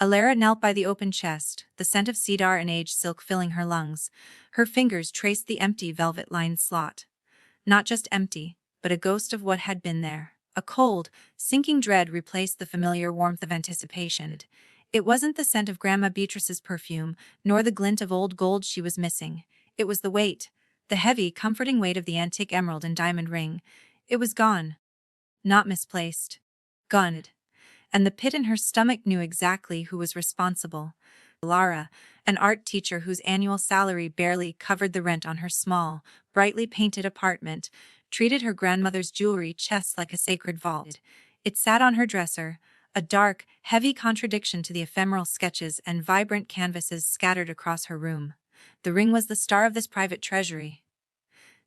Elara knelt by the open chest, the scent of cedar and aged silk filling her lungs. Her fingers traced the empty velvet-lined slot. Not just empty, but a ghost of what had been there. A cold, sinking dread replaced the familiar warmth of anticipation. It wasn't the scent of Grandma Beatrice's perfume, nor the glint of old gold she was missing. It was the weight, the heavy, comforting weight of the antique emerald and diamond ring. It was gone. Not misplaced. Gone. And the pit in her stomach knew exactly who was responsible. Elara, an art teacher whose annual salary barely covered the rent on her small, brightly painted apartment, treated her grandmother's jewelry chest like a sacred vault. It sat on her dresser, a dark, heavy contradiction to the ephemeral sketches and vibrant canvases scattered across her room. The ring was the star of this private treasury.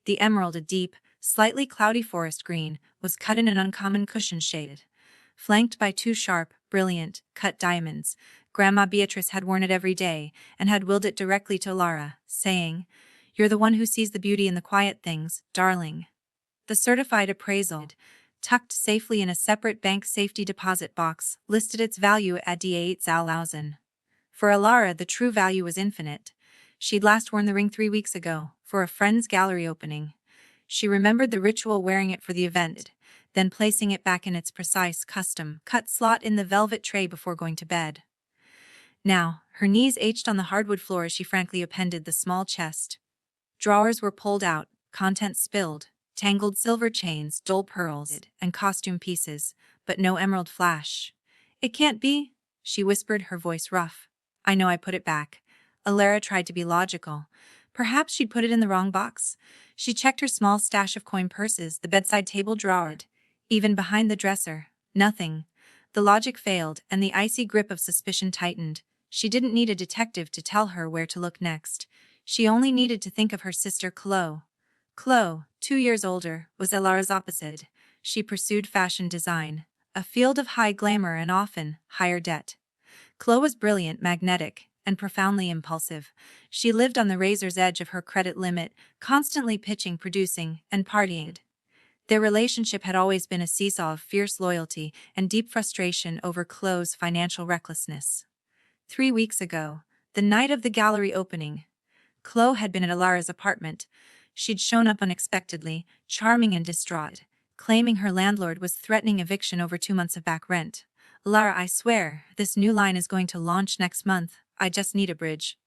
The emerald, a deep, slightly cloudy forest green, was cut in an uncommon cushion shade. Flanked by two sharp, brilliant, cut diamonds, Grandma Beatrice had worn it every day and had willed it directly to Elara, saying, "You're the one who sees the beauty in the quiet things, darling." The certified appraisal, tucked safely in a separate bank safety deposit box, listed its value at 8,000. For Elara, the true value was infinite. She'd last worn the ring 3 weeks ago, for a friend's gallery opening. She remembered the ritual, wearing it for the event, then placing it back in its precise, custom-cut slot in the velvet tray before going to bed. Now, her knees ached on the hardwood floor as she frankly appended the small chest. Drawers were pulled out, contents spilled, tangled silver chains, dull pearls, and costume pieces, but no emerald flash. "It can't be," she whispered, her voice rough. "I know I put it back." Elara tried to be logical. Perhaps she'd put it in the wrong box. She checked her small stash of coin purses, the bedside table drawer, even behind the dresser. Nothing. The logic failed, and the icy grip of suspicion tightened. She didn't need a detective to tell her where to look next. She only needed to think of her sister Chloe. Chloe, 2 years older, was Elara's opposite. She pursued fashion design, a field of high glamour and often higher debt. Chloe was brilliant, magnetic, and profoundly impulsive. She lived on the razor's edge of her credit limit, constantly pitching, producing, and partying. Their relationship had always been a seesaw of fierce loyalty and deep frustration over Chloe's financial recklessness. 3 weeks ago, the night of the gallery opening, Chloe had been at Elara's apartment. She'd shown up unexpectedly, charming and distraught, claiming her landlord was threatening eviction over 2 months of back rent. "Elara, I swear, this new line is going to launch next month. I just need a bridge."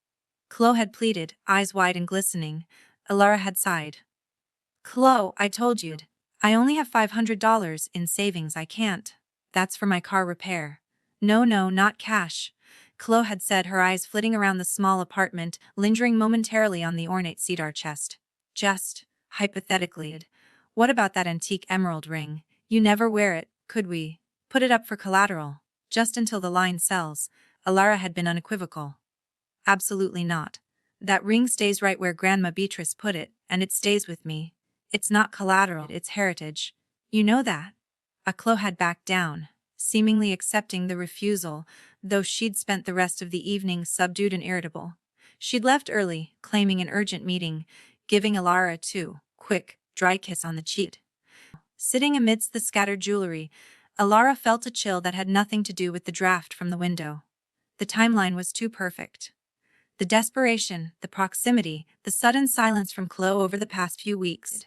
Chloe had pleaded, eyes wide and glistening. Elara had sighed. "Chloe, I told you. I only have $500 in savings. I can't. That's for my car repair." "No, not cash," Chloe had said, her eyes flitting around the small apartment, lingering momentarily on the ornate cedar chest. "Just, hypothetically, what about that antique emerald ring? You never wear it, could we put it up for collateral? Just until the line sells." Elara had been unequivocal. "Absolutely not. That ring stays right where Grandma Beatrice put it, and it stays with me. It's not collateral, it's heritage. You know that." Chloe had backed down, seemingly accepting the refusal, though she'd spent the rest of the evening subdued and irritable. She'd left early, claiming an urgent meeting, giving Elara a quick, dry kiss on the cheek. Sitting amidst the scattered jewelry, Elara felt a chill that had nothing to do with the draft from the window. The timeline was too perfect. The desperation, the proximity, the sudden silence from Chloe over the past few weeks.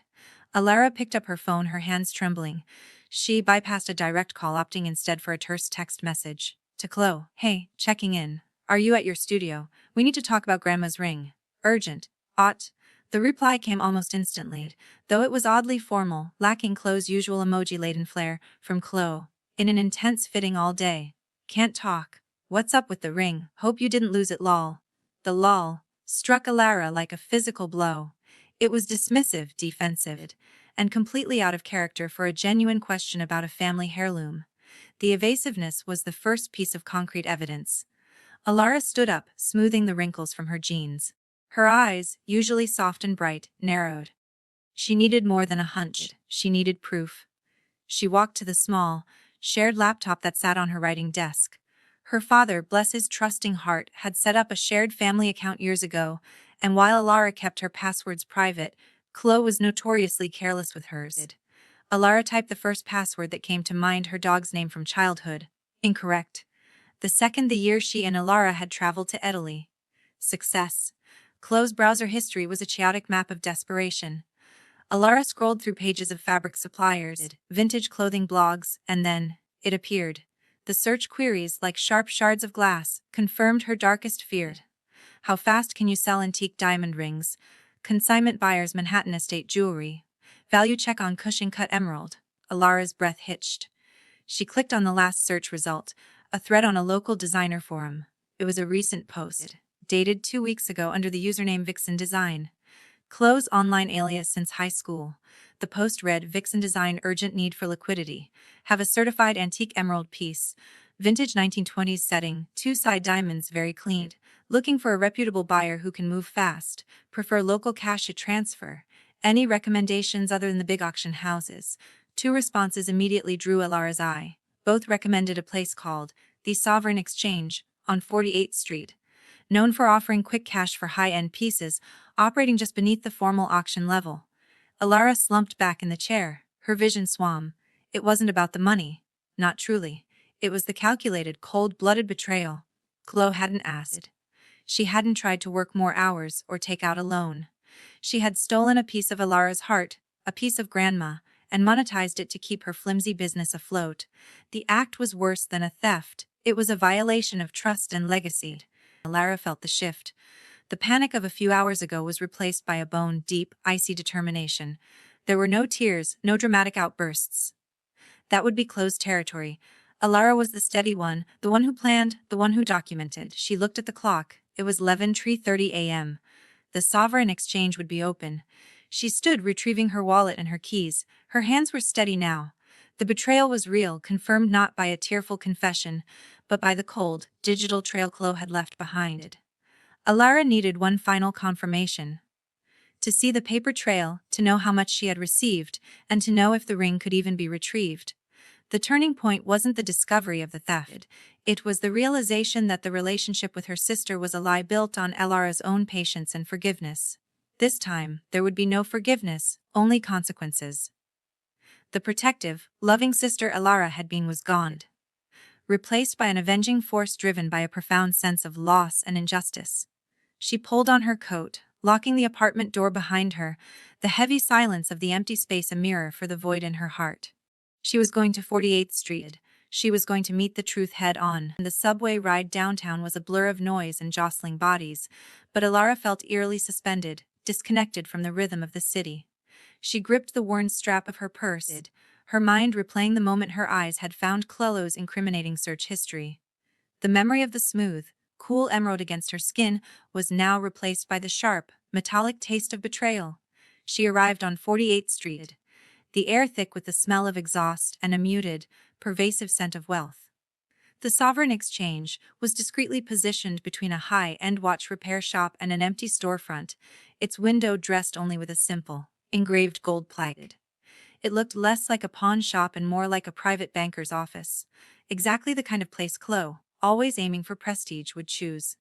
Elara picked up her phone, her hands trembling. She bypassed a direct call, opting instead for a terse text message. To Chloe, "Hey, checking in. Are you at your studio? We need to talk about Grandma's ring. Urgent. Ought." The reply came almost instantly, though it was oddly formal, lacking Chloe's usual emoji-laden flair, from Chloe, in an intense fitting all day. "Can't talk. What's up with the ring? Hope you didn't lose it, lol." The lol struck Elara like a physical blow. It was dismissive, defensive, and completely out of character for a genuine question about a family heirloom. The evasiveness was the first piece of concrete evidence. Elara stood up, smoothing the wrinkles from her jeans. Her eyes, usually soft and bright, narrowed. She needed more than a hunch. She needed proof. She walked to the small, shared laptop that sat on her writing desk. Her father, bless his trusting heart, had set up a shared family account years ago, and while Elara kept her passwords private, Chloe was notoriously careless with hers. Elara typed the first password that came to mind, her dog's name from childhood. Incorrect. The second the year she and Elara had traveled to Italy. Success. Chloe's browser history was a chaotic map of desperation. Elara scrolled through pages of fabric suppliers, vintage clothing blogs, and then it appeared. The search queries, like sharp shards of glass, confirmed her darkest fear. How fast can you sell antique diamond rings? Consignment buyers Manhattan estate jewelry. Value check on cushion-cut emerald. Elara's breath hitched. She clicked on the last search result, a thread on a local designer forum. It was a recent post, dated 2 weeks ago under the username Vixen Design. Chloe's online alias since high school. The post read, Vixen Design urgent need for liquidity. Have a certified antique emerald piece. Vintage 1920s setting, 2-side diamonds very cleaned. Looking for a reputable buyer who can move fast. Prefer local cash to transfer. Any recommendations other than the big auction houses? 2 responses immediately drew Elara's eye. Both recommended a place called the Sovereign Exchange on 48th Street. Known for offering quick cash for high-end pieces, operating just beneath the formal auction level. Elara slumped back in the chair, her vision swam. It wasn't about the money. Not truly. It was the calculated, cold-blooded betrayal. Chloe hadn't asked. She hadn't tried to work more hours or take out a loan. She had stolen a piece of Elara's heart, a piece of grandma, and monetized it to keep her flimsy business afloat. The act was worse than a theft. It was a violation of trust and legacy. Elara felt the shift. The panic of a few hours ago was replaced by a bone-deep, icy determination. There were no tears, no dramatic outbursts. That would be closed territory. Elara was the steady one, the one who planned, the one who documented. She looked at the clock. It was 11:30 a.m. The Sovereign Exchange would be open. She stood retrieving her wallet and her keys. Her hands were steady now. The betrayal was real, confirmed not by a tearful confession, but by the cold, digital trail Chloe had left behind. Elara needed one final confirmation. To see the paper trail, to know how much she had received, and to know if the ring could even be retrieved. The turning point wasn't the discovery of the theft. It was the realization that the relationship with her sister was a lie built on Elara's own patience and forgiveness. This time, there would be no forgiveness, only consequences. The protective, loving sister Elara was gone, replaced by an avenging force driven by a profound sense of loss and injustice. She pulled on her coat, locking the apartment door behind her, the heavy silence of the empty space a mirror for the void in her heart. She was going to 48th Street. She was going to meet the truth head-on. The subway ride downtown was a blur of noise and jostling bodies, but Elara felt eerily suspended, disconnected from the rhythm of the city. She gripped the worn strap of her purse, her mind replaying the moment her eyes had found Chloe's incriminating search history. The memory of the smooth, cool emerald against her skin was now replaced by the sharp, metallic taste of betrayal. She arrived on 48th Street, the air thick with the smell of exhaust and a muted, pervasive scent of wealth. The Sovereign Exchange was discreetly positioned between a high-end watch repair shop and an empty storefront, its window dressed only with a simple, engraved gold plaque. It looked less like a pawn shop and more like a private banker's office. Exactly the kind of place Chloe, always aiming for prestige, would choose.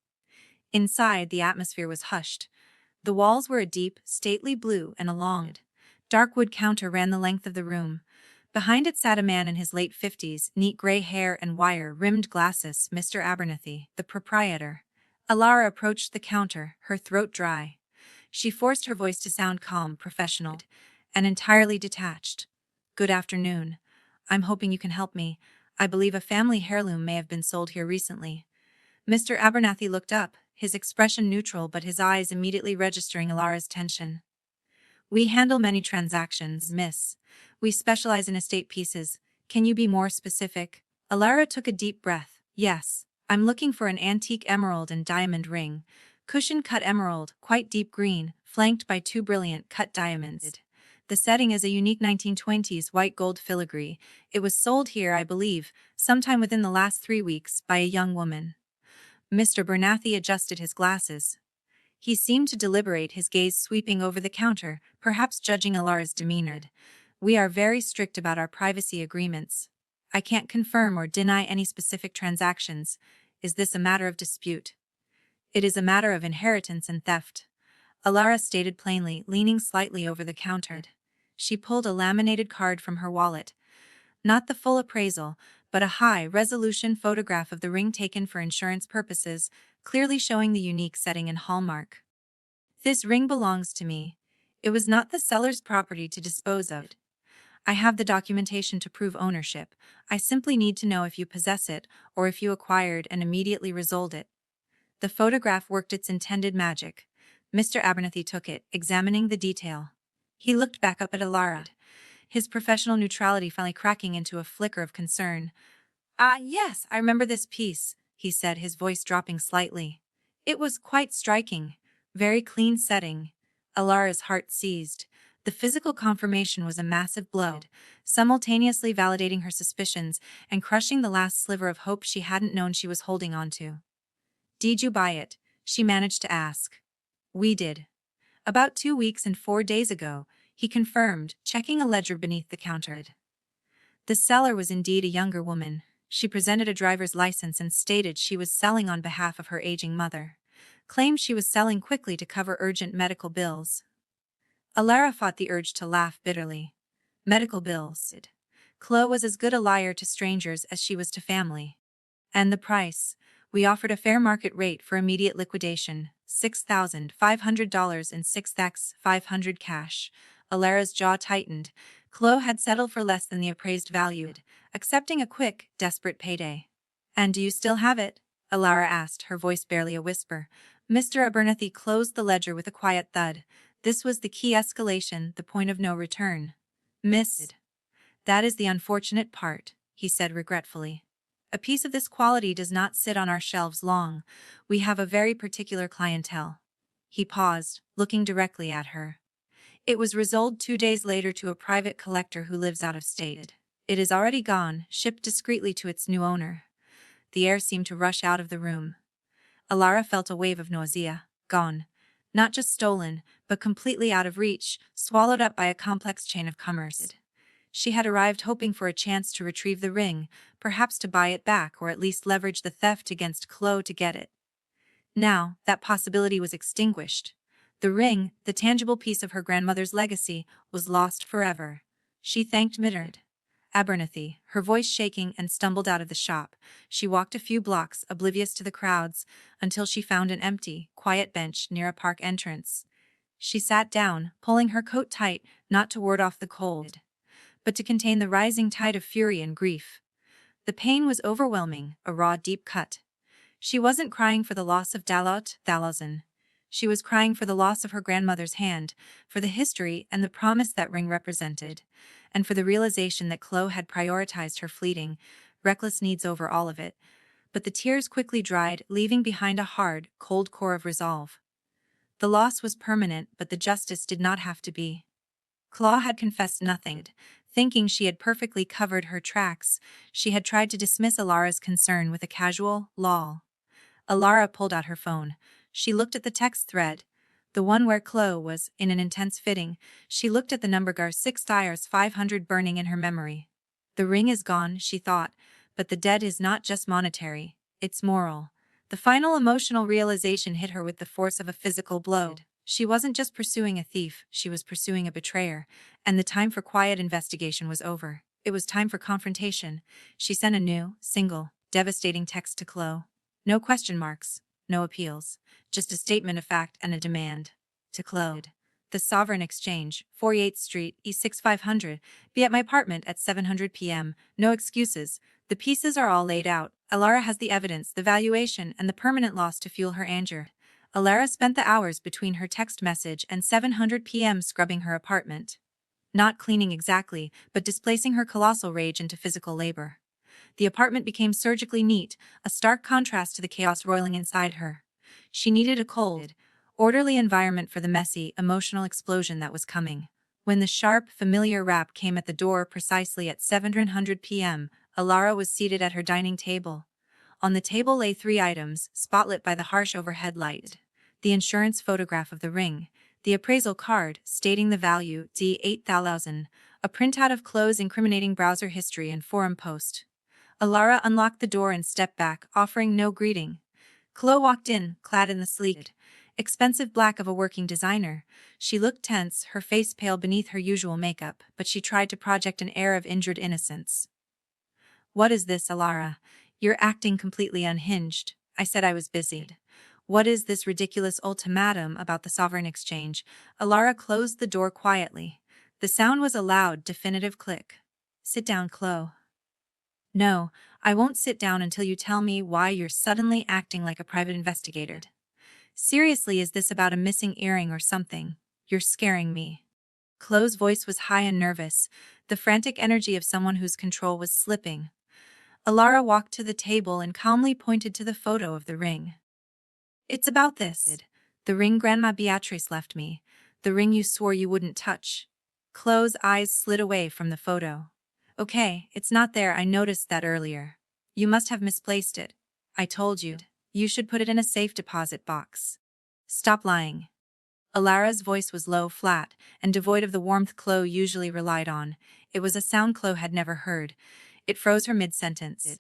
Inside, the atmosphere was hushed. The walls were a deep, stately blue, and a long, dark wood counter ran the length of the room. Behind it sat a man in his late 50s, neat gray hair and wire-rimmed glasses, Mr. Abernathy, the proprietor. Elara approached the counter, her throat dry. She forced her voice to sound calm, professional, and entirely detached. "Good afternoon. I'm hoping you can help me. I believe a family heirloom may have been sold here recently." Mr. Abernathy looked up, his expression neutral but his eyes immediately registering Elara's tension. "We handle many transactions, miss. We specialize in estate pieces. Can you be more specific?" Elara took a deep breath. "Yes, I'm looking for an antique emerald and diamond ring. Cushion-cut emerald, quite deep green, flanked by 2 brilliant cut diamonds. The setting is a unique 1920s white gold filigree. It was sold here, I believe, sometime within the last 3 weeks, by a young woman." Mr. Abernathy adjusted his glasses. He seemed to deliberate, his gaze sweeping over the counter, perhaps judging Elara's demeanor. "We are very strict about our privacy agreements. I can't confirm or deny any specific transactions. Is this a matter of dispute?" "It is a matter of inheritance and theft," Elara stated plainly, leaning slightly over the counter. She pulled a laminated card from her wallet. "Not the full appraisal, but a high-resolution photograph of the ring taken for insurance purposes, clearly showing the unique setting and hallmark. "This ring belongs to me. It was not the seller's property to dispose of. I have the documentation to prove ownership. I simply need to know if you possess it or if you acquired and immediately resold it." The photograph worked its intended magic. Mr. Abernathy took it, examining the detail. He looked back up at Elara, his professional neutrality finally cracking into a flicker of concern. "Ah, yes, I remember this piece," he said, his voice dropping slightly. "It was quite striking. Very clean setting." Alara's heart seized. The physical confirmation was a massive blow, simultaneously validating her suspicions and crushing the last sliver of hope she hadn't known she was holding on to. "Did you buy it?" she managed to ask. "We did. About 2 weeks and 4 days ago," he confirmed, checking a ledger beneath the counter. The seller was indeed a younger woman. She presented a driver's license and stated she was selling on behalf of her aging mother. Claimed she was selling quickly to cover urgent medical bills. Elara fought the urge to laugh bitterly. Medical bills. Chloe was as good a liar to strangers as she was to family. "And the price? We offered a fair market rate for immediate liquidation, $6,500 and 6,500 cash." Alara's jaw tightened. Chloe had settled for less than the appraised value, accepting a quick, desperate payday. "And do you still have it?" Elara asked, her voice barely a whisper. Mr. Abernathy closed the ledger with a quiet thud. This was the key escalation, the point of no return. "Miss, that is the unfortunate part," he said regretfully. "A piece of this quality does not sit on our shelves long. We have a very particular clientele." He paused, looking directly at her. "It was resold 2 days later to a private collector who lives out of state. It is already gone, shipped discreetly to its new owner." The air seemed to rush out of the room. Elara felt a wave of nausea. Gone. Not just stolen, but completely out of reach, swallowed up by a complex chain of commerce. She had arrived hoping for a chance to retrieve the ring, perhaps to buy it back or at least leverage the theft against Chloe to get it. Now, that possibility was extinguished. The ring, the tangible piece of her grandmother's legacy, was lost forever. She thanked Mr. Abernathy, her voice shaking, and stumbled out of the shop. She walked a few blocks, oblivious to the crowds, until she found an empty, quiet bench near a park entrance. She sat down, pulling her coat tight, not to ward off the cold, but to contain the rising tide of fury and grief. The pain was overwhelming, a raw, deep cut. She wasn't crying for the loss of Dalot Thalazan. She was crying for the loss of her grandmother's hand, for the history and the promise that ring represented, and for the realization that Chloe had prioritized her fleeting, reckless needs over all of it. But the tears quickly dried, leaving behind a hard, cold core of resolve. The loss was permanent, but the justice did not have to be. Chloe had confessed nothing. Thinking she had perfectly covered her tracks, she had tried to dismiss Elara's concern with a casual lol. Elara pulled out her phone. She looked at the text thread, the one where Chloe was, in an intense fitting. She looked at the number gar 6,500 burning in her memory. The ring is gone, she thought, but the debt is not just monetary, it's moral. The final emotional realization hit her with the force of a physical blow. She wasn't just pursuing a thief, she was pursuing a betrayer, and the time for quiet investigation was over. It was time for confrontation. She sent a new, single, devastating text to Chloe. No question marks, no appeals, just a statement of fact and a demand. To Chloe. The Sovereign Exchange, 48th Street, E6500. Be at my apartment at 7:00 p.m. No excuses. The pieces are all laid out. Elara has the evidence, the valuation, and the permanent loss to fuel her anger. Elara spent the hours between her text message and 7:00 p.m. scrubbing her apartment. Not cleaning exactly, but displacing her colossal rage into physical labor. The apartment became surgically neat, a stark contrast to the chaos roiling inside her. She needed a cold, orderly environment for the messy, emotional explosion that was coming. When the sharp, familiar rap came at the door precisely at 7:00 p.m., Elara was seated at her dining table. On the table lay 3 items, spotlit by the harsh overhead light. The insurance photograph of the ring, the appraisal card stating the value, D8,000, a printout of Chloe's incriminating browser history and forum post. Elara unlocked the door and stepped back, offering no greeting. Chloe walked in, clad in the sleek, expensive black of a working designer. She looked tense, her face pale beneath her usual makeup, but she tried to project an air of injured innocence. What is this, Elara? You're acting completely unhinged. I said I was busy. What is this ridiculous ultimatum about the sovereign exchange? Elara closed the door quietly. The sound was a loud, definitive click. Sit down, Chloe. No, I won't sit down until you tell me why you're suddenly acting like a private investigator. Seriously, is this about a missing earring or something? You're scaring me. Chloe's voice was high and nervous, the frantic energy of someone whose control was slipping. Elara walked to the table and calmly pointed to the photo of the ring. It's about this. The ring Grandma Beatrice left me. The ring you swore you wouldn't touch. Chloe's eyes slid away from the photo. Okay, it's not there. I noticed that earlier. You must have misplaced it. I told you. You should put it in a safe deposit box. Stop lying. Elara's voice was low, flat, and devoid of the warmth Chloe usually relied on. It was a sound Chloe had never heard. It froze her mid-sentence.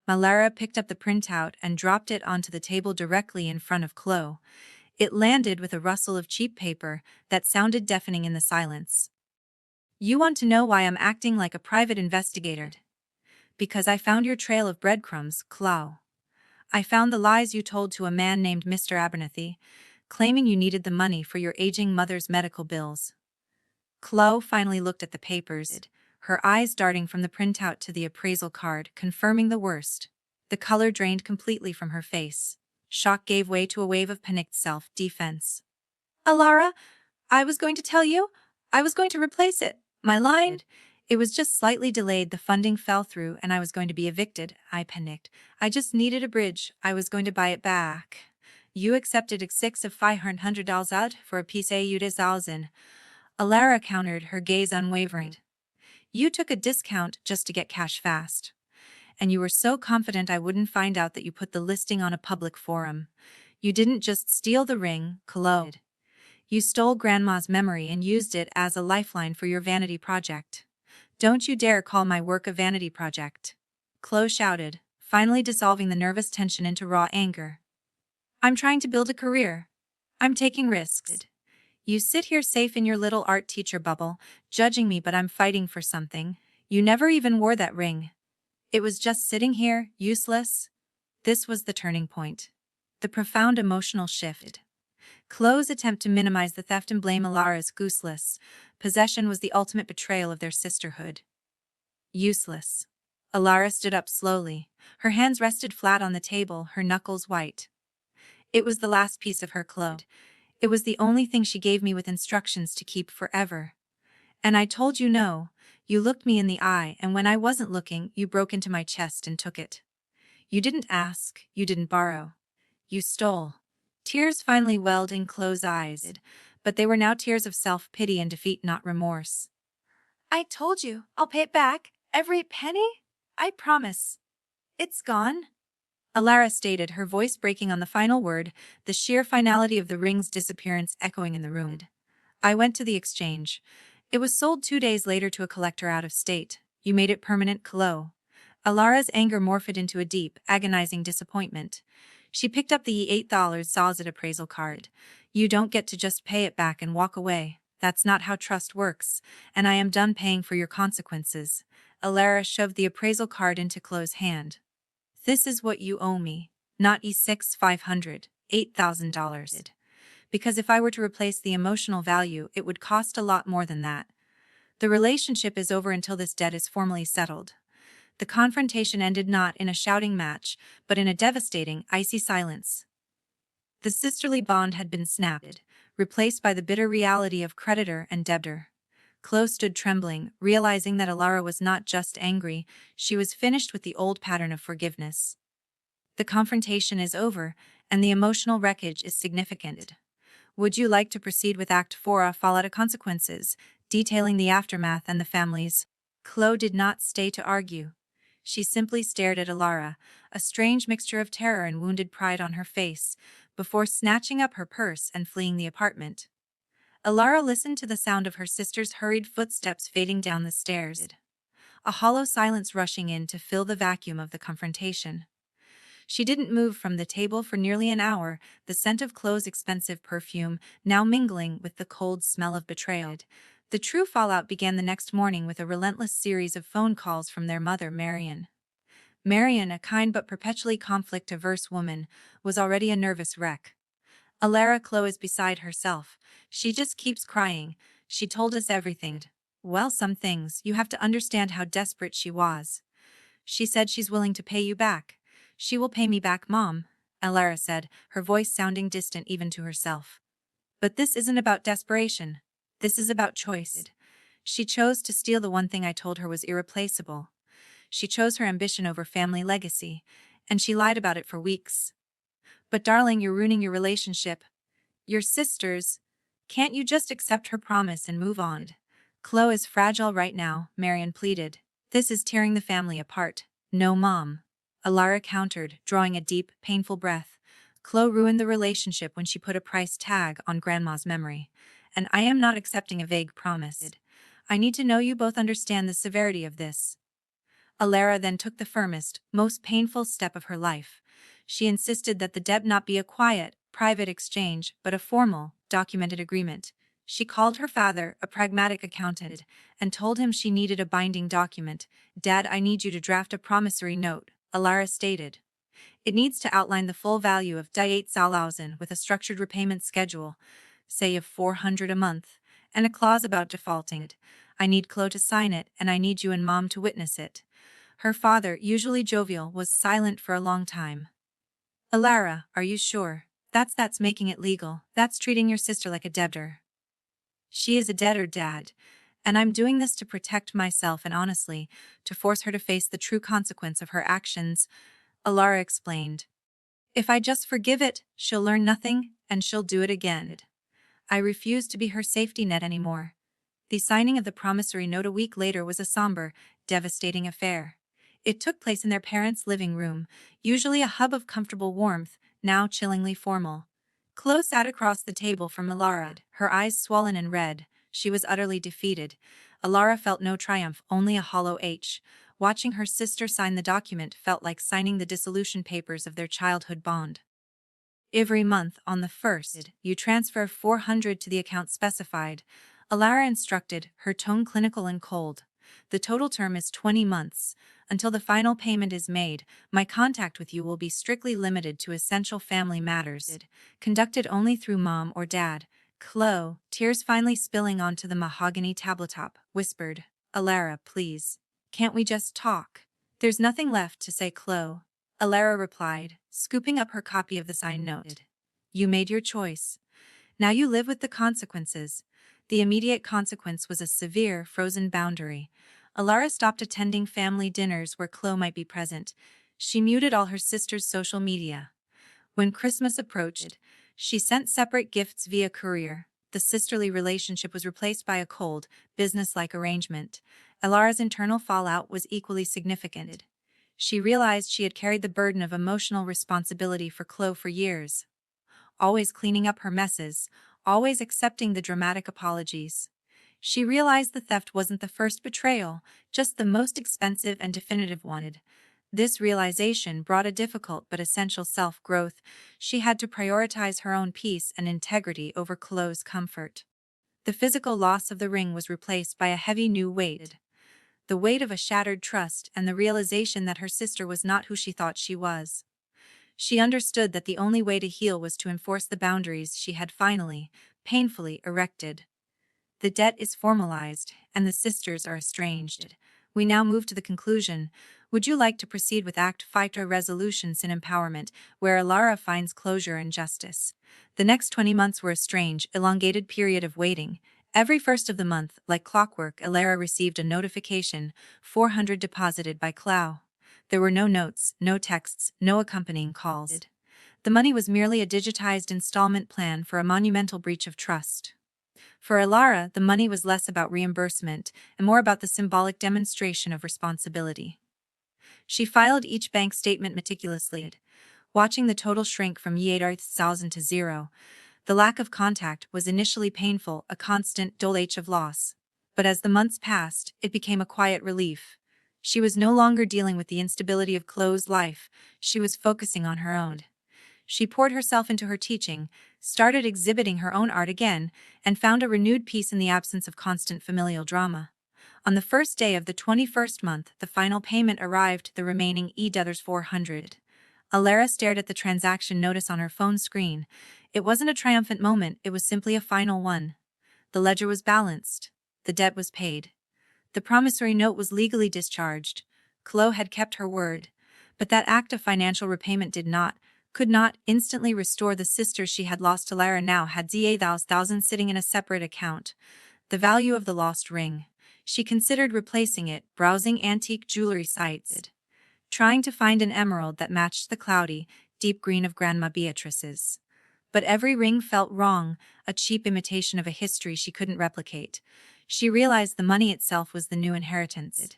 Elara picked up the printout and dropped it onto the table directly in front of Chloe. It landed with a rustle of cheap paper that sounded deafening in the silence. You want to know why I'm acting like a private investigator? Because I found your trail of breadcrumbs, Chloe. I found the lies you told to a man named Mr. Abernathy, claiming you needed the money for your aging mother's medical bills. Chloe finally looked at the papers, her eyes darting from the printout to the appraisal card, confirming the worst. The color drained completely from her face. Shock gave way to a wave of panicked self-defense. Elara, I was going to tell you. I was going to replace it. My line. It was just slightly delayed. The funding fell through and I was going to be evicted. I panicked. I just needed a bridge. I was going to buy it back. You accepted a $6 of $500 out for a piece of $1,000. Elara countered, her gaze unwavering. You took a discount just to get cash fast. And you were so confident I wouldn't find out that you put the listing on a public forum. You didn't just steal the ring, Chloe. You stole Grandma's memory and used it as a lifeline for your vanity project. Don't you dare call my work a vanity project. Chloe shouted, finally dissolving the nervous tension into raw anger. I'm trying to build a career. I'm taking risks. You sit here safe in your little art teacher bubble, judging me, but I'm fighting for something. You never even wore that ring. It was just sitting here, useless. This was the turning point. The profound emotional shift. Chloe's attempt to minimize the theft and blame Elara's gooseless possession was the ultimate betrayal of their sisterhood. Useless. Elara stood up slowly. Her hands rested flat on the table, her knuckles white. It was the last piece of her Chloe. It was the only thing she gave me with instructions to keep forever. And I told you no. You looked me in the eye, and when I wasn't looking, you broke into my chest and took it. You didn't ask, you didn't borrow. You stole. Tears finally welled in Chloe's eyes, but they were now tears of self-pity and defeat, not remorse. I told you, I'll pay it back, every penny. I promise. It's gone. Elara stated, her voice breaking on the final word, the sheer finality of the ring's disappearance echoing in the room. I went to the exchange. It was sold 2 days later to a collector out of state. You made it permanent, Chloe. Elara's anger morphed into a deep, agonizing disappointment. She picked up the $8 appraisal card. You don't get to just pay it back and walk away. That's not how trust works, and I am done paying for your consequences. Elara shoved the appraisal card into Chloe's hand. This is what you owe me, not $500, $8,000. Because if I were to replace the emotional value, it would cost a lot more than that. The relationship is over until this debt is formally settled. The confrontation ended not in a shouting match, but in a devastating, icy silence. The sisterly bond had been snapped, replaced by the bitter reality of creditor and debtor. Chloe stood trembling, realizing that Elara was not just angry, she was finished with the old pattern of forgiveness. The confrontation is over, and the emotional wreckage is significant. Would you like to proceed with Act 4, Fallout of Consequences, detailing the aftermath and the families? Chloe did not stay to argue. She simply stared at Elara, a strange mixture of terror and wounded pride on her face, before snatching up her purse and fleeing the apartment. Elara listened to the sound of her sister's hurried footsteps fading down the stairs, a hollow silence rushing in to fill the vacuum of the confrontation. She didn't move from the table for nearly an hour, the scent of Chloe's expensive perfume now mingling with the cold smell of betrayal. The true fallout began the next morning with a relentless series of phone calls from their mother, Marion. Marion, a kind but perpetually conflict-averse woman, was already a nervous wreck. Elara, Chloe is beside herself. She just keeps crying. She told us everything. Well, some things. You have to understand how desperate she was. She said she's willing to pay you back. She will pay me back, Mom, Elara said, her voice sounding distant even to herself. But this isn't about desperation. This is about choice. She chose to steal the one thing I told her was irreplaceable. She chose her ambition over family legacy, and she lied about it for weeks. But darling, you're ruining your relationship. Your sisters. Can't you just accept her promise and move on? Chloe is fragile right now, Marion pleaded. This is tearing the family apart. No, Mom. Elara countered, drawing a deep, painful breath. Chloe ruined the relationship when she put a price tag on Grandma's memory. And I am not accepting a vague promise. I need to know you both understand the severity of this. Elara then took the firmest, most painful step of her life. She insisted that the debt not be a quiet, private exchange, but a formal, documented agreement. She called her father, a pragmatic accountant, and told him she needed a binding document. Dad, I need you to draft a promissory note, Elara stated. It needs to outline the full value of die 8,000 with a structured repayment schedule, say of 400 a month, and a clause about defaulting. I need Chloe to sign it, and I need you and Mom to witness it. Her father, usually jovial, was silent for a long time. Elara, are you sure? That's making it legal. That's treating your sister like a debtor. She is a debtor, Dad. And I'm doing this to protect myself and honestly, to force her to face the true consequence of her actions, Elara explained. If I just forgive it, she'll learn nothing, and she'll do it again. I refuse to be her safety net anymore. The signing of the promissory note a week later was a somber, devastating affair. It took place in their parents' living room, usually a hub of comfortable warmth, now chillingly formal. Chloe sat across the table from Elara, her eyes swollen and red. She was utterly defeated. Elara felt no triumph, only a hollow ache. Watching her sister sign the document felt like signing the dissolution papers of their childhood bond. Every month, on the 1st, you transfer 400 to the account specified, Elara instructed, her tone clinical and cold. The total term is 20 months. Until the final payment is made, my contact with you will be strictly limited to essential family matters, conducted only through Mom or Dad. Chloe, tears finally spilling onto the mahogany tabletop, whispered, Elara, please. Can't we just talk? There's nothing left to say, Chloe. Elara replied, scooping up her copy of the signed note. You made your choice. Now you live with the consequences. The immediate consequence was a severe, frozen boundary. Elara stopped attending family dinners where Chloe might be present. She muted all her sister's social media. When Christmas approached, she sent separate gifts via courier. The sisterly relationship was replaced by a cold, business-like arrangement. Elara's internal fallout was equally significant. She realized she had carried the burden of emotional responsibility for Chloe for years. Always cleaning up her messes, always accepting the dramatic apologies. She realized the theft wasn't the first betrayal, just the most expensive and definitive one. This realization brought a difficult but essential self-growth. She had to prioritize her own peace and integrity over Chloe's comfort. The physical loss of the ring was replaced by a heavy new weight. The weight of a shattered trust and the realization that her sister was not who she thought she was. She understood that the only way to heal was to enforce the boundaries she had finally, painfully erected. The debt is formalized, and the sisters are estranged. We now move to the conclusion. Would you like to proceed with Act 5 Resolution Sin Empowerment, where Elara finds closure and justice? The next 20 months were a strange, elongated period of waiting. Every first of the month, like clockwork, Elara received a notification, 400 deposited by Chloe. There were no notes, no texts, no accompanying calls. The money was merely a digitized installment plan for a monumental breach of trust. For Elara, the money was less about reimbursement and more about the symbolic demonstration of responsibility. She filed each bank statement meticulously, watching the total shrink from 8,000 to zero. The lack of contact was initially painful, a constant dole of loss. But as the months passed, it became a quiet relief. She was no longer dealing with the instability of Chloe's life, she was focusing on her own. She poured herself into her teaching, started exhibiting her own art again, and found a renewed peace in the absence of constant familial drama. On the first day of the 21st month, the final payment arrived, the remaining $400. Elara stared at the transaction notice on her phone screen. It wasn't a triumphant moment, it was simply a final one. The ledger was balanced. The debt was paid. The promissory note was legally discharged. Chloe had kept her word. But that act of financial repayment could not instantly restore the sisters she had lost. Elara now had $8,000 sitting in a separate account. The value of the lost ring. She considered replacing it, browsing antique jewelry sites, trying to find an emerald that matched the cloudy, deep green of Grandma Beatrice's. But every ring felt wrong, a cheap imitation of a history she couldn't replicate. She realized the money itself was the new inheritance.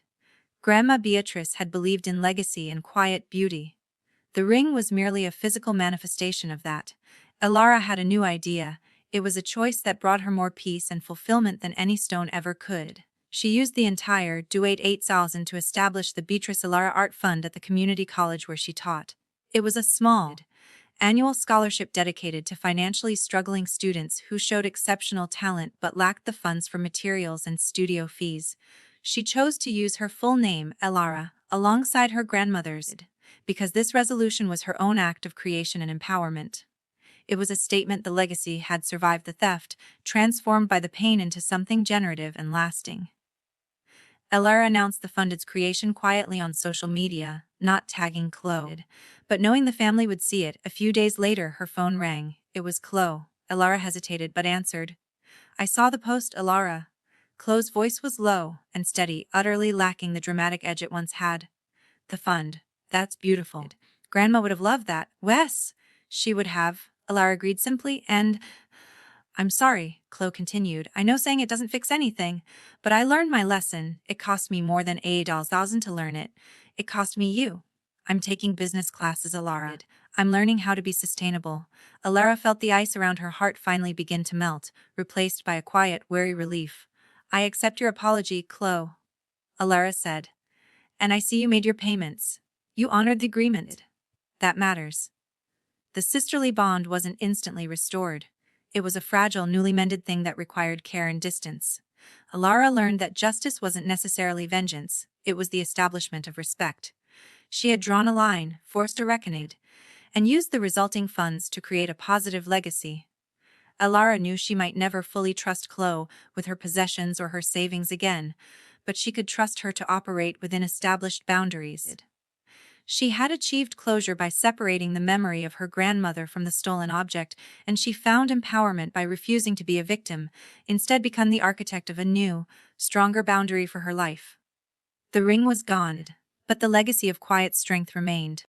Grandma Beatrice had believed in legacy and quiet beauty. The ring was merely a physical manifestation of that. Elara had a new idea. It was a choice that brought her more peace and fulfillment than any stone ever could. She used the entire $8,000 to establish the Beatrice Elara Art Fund at the community college where she taught. It was a small, annual scholarship dedicated to financially struggling students who showed exceptional talent but lacked the funds for materials and studio fees. She chose to use her full name, Elara, alongside her grandmother's, because this resolution was her own act of creation and empowerment. It was a statement the legacy had survived the theft, transformed by the pain into something generative and lasting. Elara announced the fund's creation quietly on social media, not tagging Chloe, but knowing the family would see it. A few days later, her phone rang. It was Chloe. Elara hesitated but answered. "I saw the post, Elara." Chloe's voice was low and steady, utterly lacking the dramatic edge it once had. "The fund. That's beautiful. Grandma would have loved that." "Wes," she would have, Elara agreed simply, "and I'm sorry," Chloe continued. "I know saying it doesn't fix anything, but I learned my lesson. It cost me more than $8,000 to learn it. It cost me you. I'm taking business classes, Elara. I'm learning how to be sustainable." Elara felt the ice around her heart finally begin to melt, replaced by a quiet, weary relief. "I accept your apology, Chloe," Elara said. "And I see you made your payments. You honored the agreement. That matters." The sisterly bond wasn't instantly restored. It was a fragile, newly mended thing that required care and distance. Elara learned that justice wasn't necessarily vengeance, it was the establishment of respect. She had drawn a line, forced a reckoning, and used the resulting funds to create a positive legacy. Elara knew she might never fully trust Chloe with her possessions or her savings again, but she could trust her to operate within established boundaries. She had achieved closure by separating the memory of her grandmother from the stolen object, and she found empowerment by refusing to be a victim, instead become the architect of a new, stronger boundary for her life. The ring was gone, but the legacy of quiet strength remained.